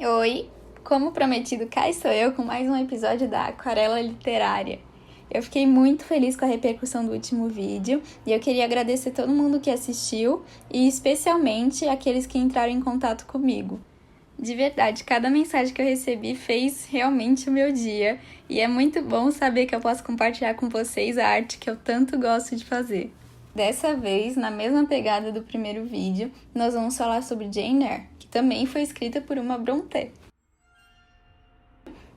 Oi, como prometido, cá estou eu com mais um episódio da Aquarela Literária. Eu fiquei muito feliz com a repercussão do último vídeo e eu queria agradecer todo mundo que assistiu e especialmente aqueles que entraram em contato comigo. De verdade, cada mensagem que eu recebi fez realmente o meu dia e é muito bom saber que eu posso compartilhar com vocês a arte que eu tanto gosto de fazer. Dessa vez, na mesma pegada do primeiro vídeo, nós vamos falar sobre Jane Eyre, que também foi escrita por uma Brontë.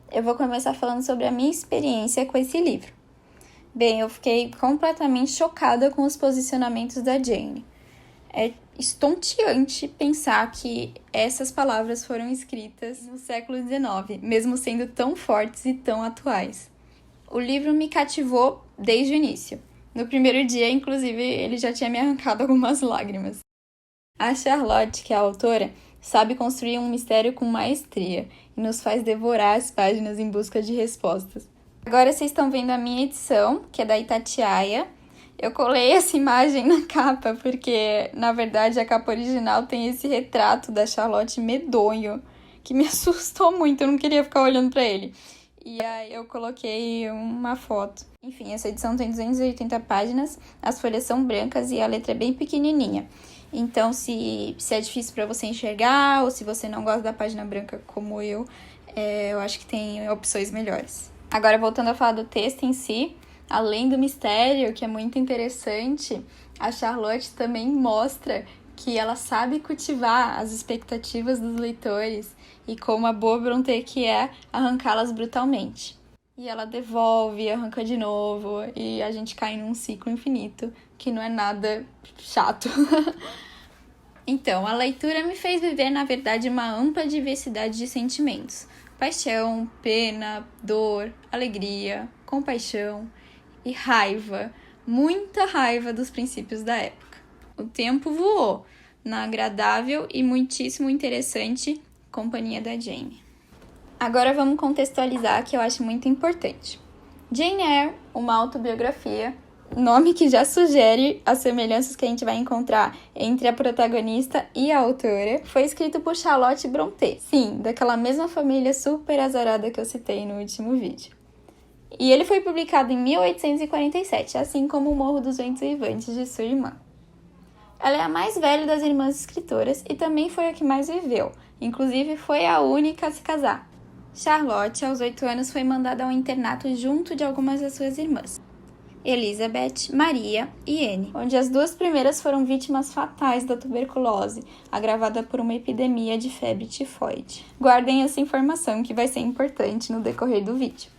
Eu vou começar falando sobre a minha experiência com esse livro. Bem, eu fiquei completamente chocada com os posicionamentos da Jane. É estonteante pensar que essas palavras foram escritas no século XIX, mesmo sendo tão fortes e tão atuais. O livro me cativou desde o início. No primeiro dia, inclusive, ele já tinha me arrancado algumas lágrimas. A Charlotte, que é a autora, sabe construir um mistério com maestria e nos faz devorar as páginas em busca de respostas. Agora vocês estão vendo a minha edição, que é da Itatiaia. Eu colei essa imagem na capa porque, na verdade, a capa original tem esse retrato da Charlotte medonho, que me assustou muito, eu não queria ficar olhando para ele. E aí eu coloquei uma foto. Enfim, essa edição tem 280 páginas, as folhas são brancas e a letra é bem pequenininha. Então, se é difícil para você enxergar ou se você não gosta da página branca como eu acho que tem opções melhores. Agora, voltando a falar do texto em si, além do mistério, que é muito interessante, a Charlotte também mostra que ela sabe cultivar as expectativas dos leitores e, como a boa Brontë que é, arrancá-las brutalmente. E ela devolve, arranca de novo, e a gente cai num ciclo infinito, que não é nada chato. Então, a leitura me fez viver, na verdade, uma ampla diversidade de sentimentos. Paixão, pena, dor, alegria, compaixão e raiva. Muita raiva dos princípios da época. O tempo voou na agradável e muitíssimo interessante companhia da Jane. Agora vamos contextualizar, que eu acho muito importante. Jane Eyre, uma autobiografia, nome que já sugere as semelhanças que a gente vai encontrar entre a protagonista e a autora, foi escrito por Charlotte Brontë. Sim, daquela mesma família super azarada que eu citei no último vídeo. E ele foi publicado em 1847, assim como O Morro dos Ventos Uivantes, de sua irmã. Ela é a mais velha das irmãs escritoras e também foi a que mais viveu, inclusive foi a única a se casar. Charlotte, aos 8 anos, foi mandada ao internato junto de algumas das suas irmãs, Elizabeth, Maria e Anne, onde as duas primeiras foram vítimas fatais da tuberculose, agravada por uma epidemia de febre tifoide. Guardem essa informação que vai ser importante no decorrer do vídeo.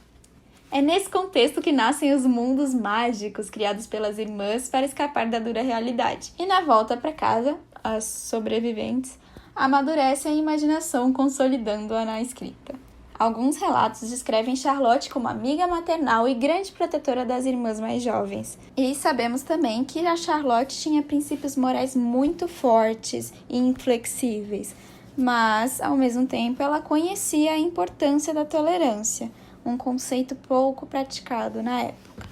É nesse contexto que nascem os mundos mágicos criados pelas irmãs para escapar da dura realidade. E na volta para casa, as sobreviventes amadurecem a imaginação, consolidando-a na escrita. Alguns relatos descrevem Charlotte como amiga maternal e grande protetora das irmãs mais jovens. E sabemos também que a Charlotte tinha princípios morais muito fortes e inflexíveis, mas, ao mesmo tempo, ela conhecia a importância da tolerância, um conceito pouco praticado na época.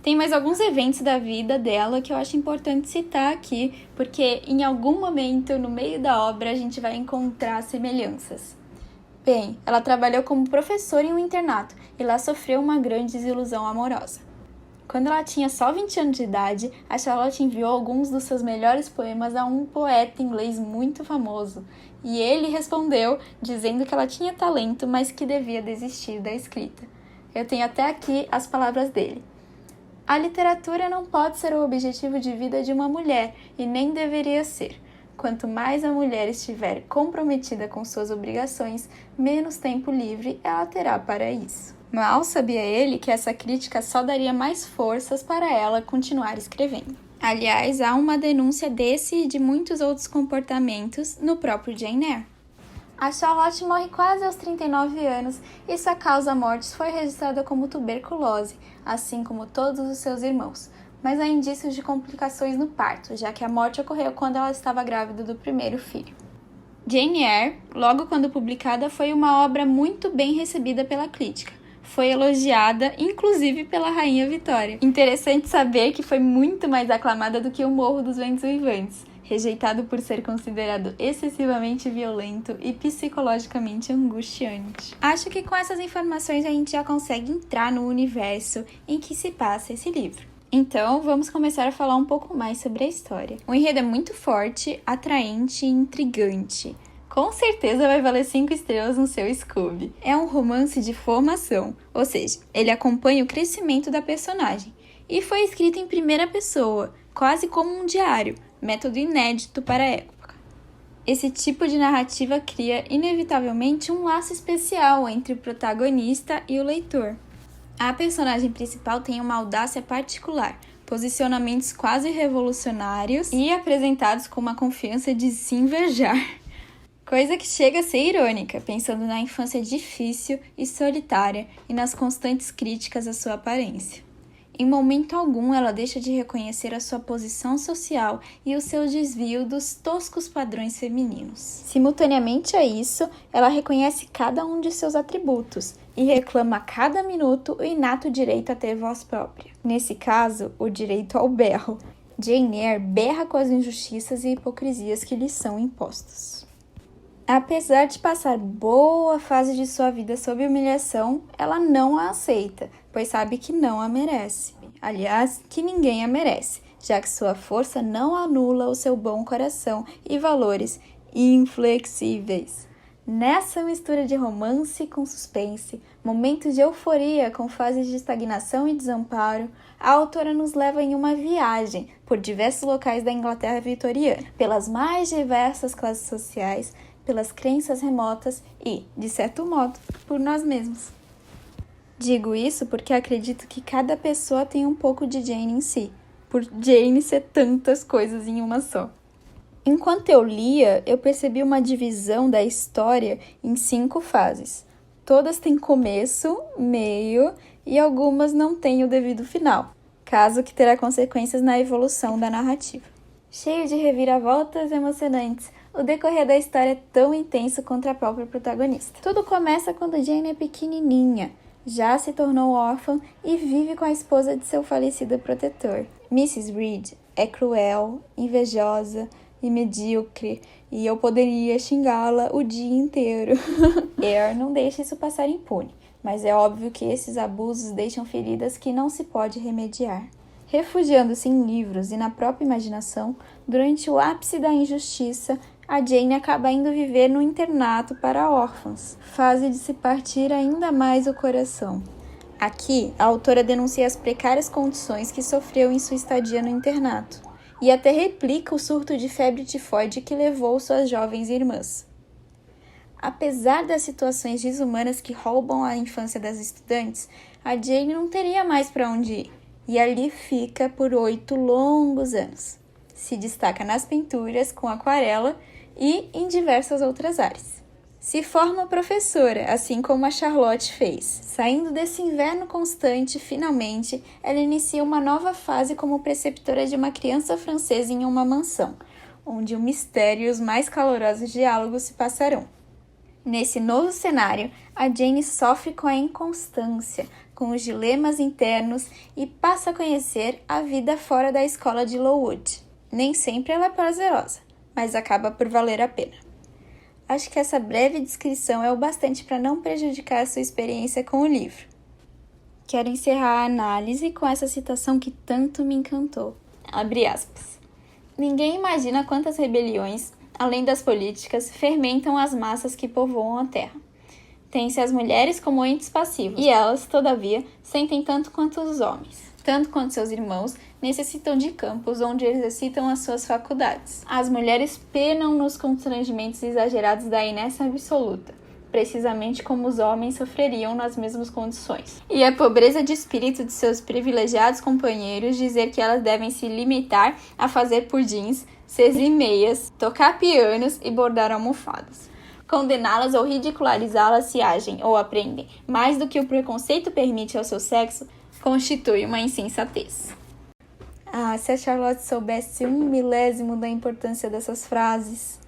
Tem mais alguns eventos da vida dela que eu acho importante citar aqui, porque em algum momento, no meio da obra, a gente vai encontrar semelhanças. Bem, ela trabalhou como professora em um internato e lá sofreu uma grande desilusão amorosa. Quando ela tinha só 20 anos de idade, a Charlotte enviou alguns dos seus melhores poemas a um poeta inglês muito famoso, e ele respondeu dizendo que ela tinha talento, mas que devia desistir da escrita. Eu tenho até aqui as palavras dele. A literatura não pode ser o objetivo de vida de uma mulher, e nem deveria ser. Quanto mais a mulher estiver comprometida com suas obrigações, menos tempo livre ela terá para isso. Mal sabia ele que essa crítica só daria mais forças para ela continuar escrevendo. Aliás, há uma denúncia desse e de muitos outros comportamentos no próprio Jane Eyre. A Charlotte morre quase aos 39 anos e sua causa-mortis foi registrada como tuberculose, assim como todos os seus irmãos. Mas há indícios de complicações no parto, já que a morte ocorreu quando ela estava grávida do primeiro filho. Jane Eyre, logo quando publicada, foi uma obra muito bem recebida pela crítica. Foi elogiada, inclusive pela Rainha Vitória. Interessante saber que foi muito mais aclamada do que O Morro dos Ventos Uivantes, rejeitado por ser considerado excessivamente violento e psicologicamente angustiante. Acho que com essas informações a gente já consegue entrar no universo em que se passa esse livro. Então, vamos começar a falar um pouco mais sobre a história. O enredo é muito forte, atraente e intrigante. Com certeza vai valer 5 estrelas no seu Scooby. É um romance de formação, ou seja, ele acompanha o crescimento da personagem. E foi escrito em primeira pessoa, quase como um diário, método inédito para a época. Esse tipo de narrativa cria, inevitavelmente, um laço especial entre o protagonista e o leitor. A personagem principal tem uma audácia particular, posicionamentos quase revolucionários e apresentados com uma confiança de se invejar. Coisa que chega a ser irônica, pensando na infância difícil e solitária e nas constantes críticas à sua aparência. Em momento algum, ela deixa de reconhecer a sua posição social e o seu desvio dos toscos padrões femininos. Simultaneamente a isso, ela reconhece cada um de seus atributos e reclama a cada minuto o inato direito a ter voz própria. Nesse caso, o direito ao berro. Jane Eyre berra com as injustiças e hipocrisias que lhe são impostos. Apesar de passar boa fase de sua vida sob humilhação, ela não a aceita, pois sabe que não a merece. Aliás, que ninguém a merece, já que sua força não anula o seu bom coração e valores inflexíveis. Nessa mistura de romance com suspense, momentos de euforia com fases de estagnação e desamparo, a autora nos leva em uma viagem por diversos locais da Inglaterra vitoriana, pelas mais diversas classes sociais, pelas crenças remotas e, de certo modo, por nós mesmos. Digo isso porque acredito que cada pessoa tem um pouco de Jane em si, por Jane ser tantas coisas em uma só. Enquanto eu lia, eu percebi uma divisão da história em 5 fases. Todas têm começo, meio e algumas não têm o devido final, caso que terá consequências na evolução da narrativa. Cheio de reviravoltas emocionantes, o decorrer da história é tão intenso quanto a própria protagonista. Tudo começa quando Jane é pequenininha, já se tornou órfã e vive com a esposa de seu falecido protetor. Mrs. Reed é cruel, invejosa e medíocre, e eu poderia xingá-la o dia inteiro. Eyre não deixa isso passar impune, mas é óbvio que esses abusos deixam feridas que não se pode remediar. Refugiando-se em livros e na própria imaginação, durante o ápice da injustiça, a Jane acaba indo viver no internato para órfãos, fase de se partir ainda mais o coração. Aqui, a autora denuncia as precárias condições que sofreu em sua estadia no internato, e até replica o surto de febre tifoide que levou suas jovens irmãs. Apesar das situações desumanas que roubam a infância das estudantes, a Jane não teria mais para onde ir, e ali fica por 8 longos anos. Se destaca nas pinturas com aquarela e em diversas outras áreas. Se forma professora, assim como a Charlotte fez. Saindo desse inverno constante, finalmente, ela inicia uma nova fase como preceptora de uma criança francesa em uma mansão, onde o mistério e os mais calorosos diálogos se passarão. Nesse novo cenário, a Jane sofre com a inconstância, com os dilemas internos e passa a conhecer a vida fora da escola de Lowood. Nem sempre ela é prazerosa, mas acaba por valer a pena. Acho que essa breve descrição é o bastante para não prejudicar a sua experiência com o livro. Quero encerrar a análise com essa citação que tanto me encantou. Abre aspas. Ninguém imagina quantas rebeliões, além das políticas, fermentam as massas que povoam a terra. Tem-se as mulheres como entes passivos, e elas, todavia, sentem tanto quanto os homens. Tanto quanto seus irmãos, necessitam de campos onde exercitam as suas faculdades. As mulheres penam nos constrangimentos exagerados da inércia absoluta, precisamente como os homens sofreriam nas mesmas condições. E a pobreza de espírito de seus privilegiados companheiros dizer que elas devem se limitar a fazer pudins, cerzir meias, tocar pianos e bordar almofadas. Condená-las ou ridicularizá-las se agem ou aprendem mais do que o preconceito permite ao seu sexo, constitui uma insensatez. Se a Charlotte soubesse 1/1000 da importância dessas frases.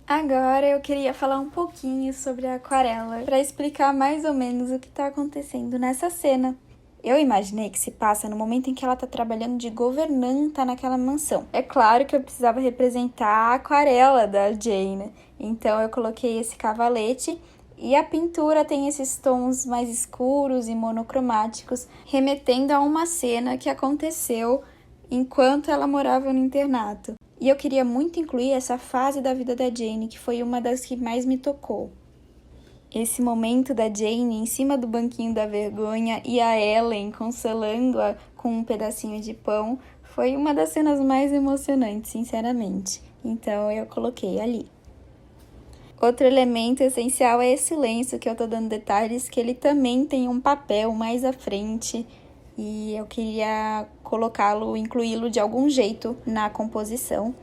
Agora eu queria falar um pouquinho sobre a aquarela, para explicar mais ou menos o que está acontecendo nessa cena. Eu imaginei que se passa no momento em que ela tá trabalhando de governanta naquela mansão. É claro que eu precisava representar a aquarela da Jane, então eu coloquei esse cavalete e a pintura tem esses tons mais escuros e monocromáticos, remetendo a uma cena que aconteceu enquanto ela morava no internato. E eu queria muito incluir essa fase da vida da Jane, que foi uma das que mais me tocou. Esse momento da Jane em cima do banquinho da vergonha e a Ellen consolando-a com um pedacinho de pão foi uma das cenas mais emocionantes, sinceramente. Então eu coloquei ali. Outro elemento essencial é esse lenço que eu tô dando detalhes, que ele também tem um papel mais à frente e eu queria colocá-lo, incluí-lo de algum jeito na composição.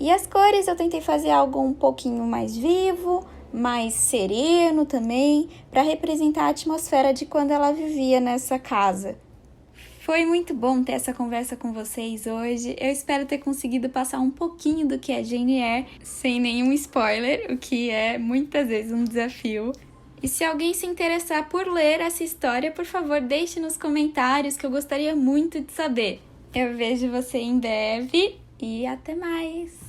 E as cores eu tentei fazer algo um pouquinho mais vivo, mais sereno também, para representar a atmosfera de quando ela vivia nessa casa. Foi muito bom ter essa conversa com vocês hoje. Eu espero ter conseguido passar um pouquinho do que é Jane Eyre, sem nenhum spoiler, o que é muitas vezes um desafio. E se alguém se interessar por ler essa história, por favor, deixe nos comentários que eu gostaria muito de saber. Eu vejo você em breve e até mais!